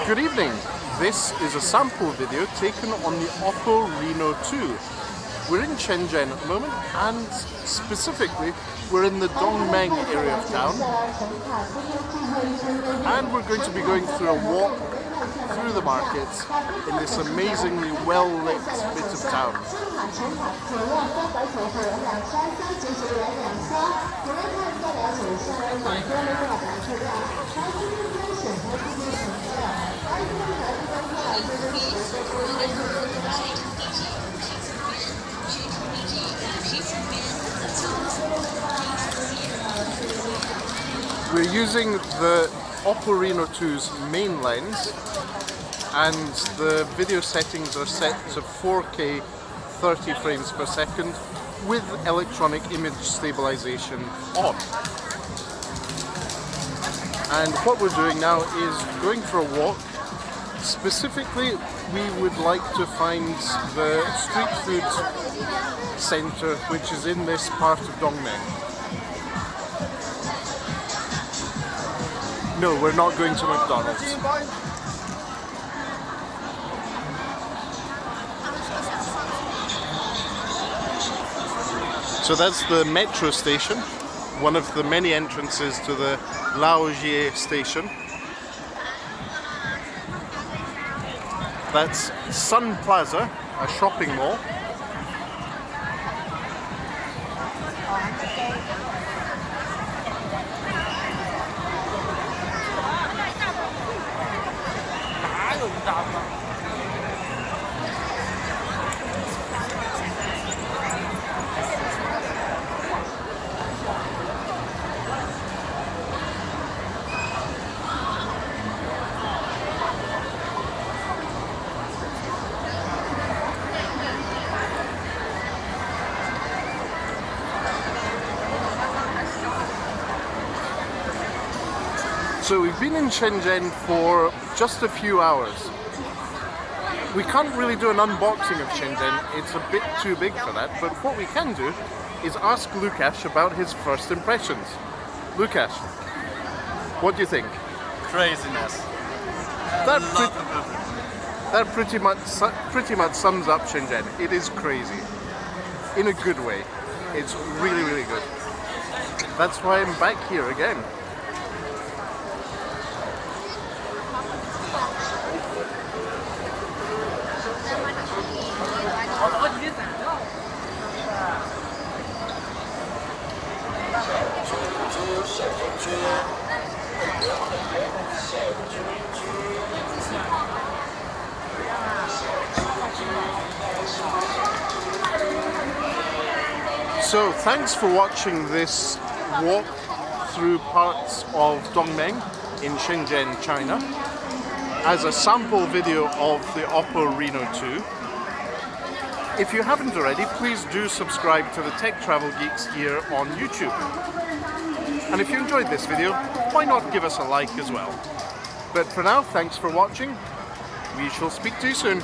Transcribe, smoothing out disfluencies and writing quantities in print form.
Good evening. This is a sample video taken on the Oppo Reno 2. We're in Shenzhen at the moment, and specifically we're in the Dongmeng area of town, and we're going to be going through a walk through the markets in this amazingly well-lit bit of town. We're using the Oppo Reno 2's main lens, and the video settings are set to 4K 30 frames per second with electronic image stabilization on. And what we're doing now is going for a walk. Specifically, we would like to find the street food centre, which is in this part of Dongmeng. No, we're not going to McDonald's. So that's the metro station, one of the many entrances to the Laojie station. That's Sun Plaza, a shopping mall. So we've been in Shenzhen for just a few hours. We can't really do an unboxing of Shenzhen, it's a bit too big for that, but what we can do is ask Lukash about his first impressions. Lukash, what do you think? Craziness. That pretty much sums up Shenzhen. It is crazy. In a good way. It's really, really good. That's why I'm back here again. So thanks for watching this walk through parts of Dongmeng in Shenzhen, China, as a sample video of the Oppo Reno 2. If you haven't already, please do subscribe to the Tech Travel Geeks here on YouTube. And if you enjoyed this video, why not give us a like as well? But for now, thanks for watching. We shall speak to you soon.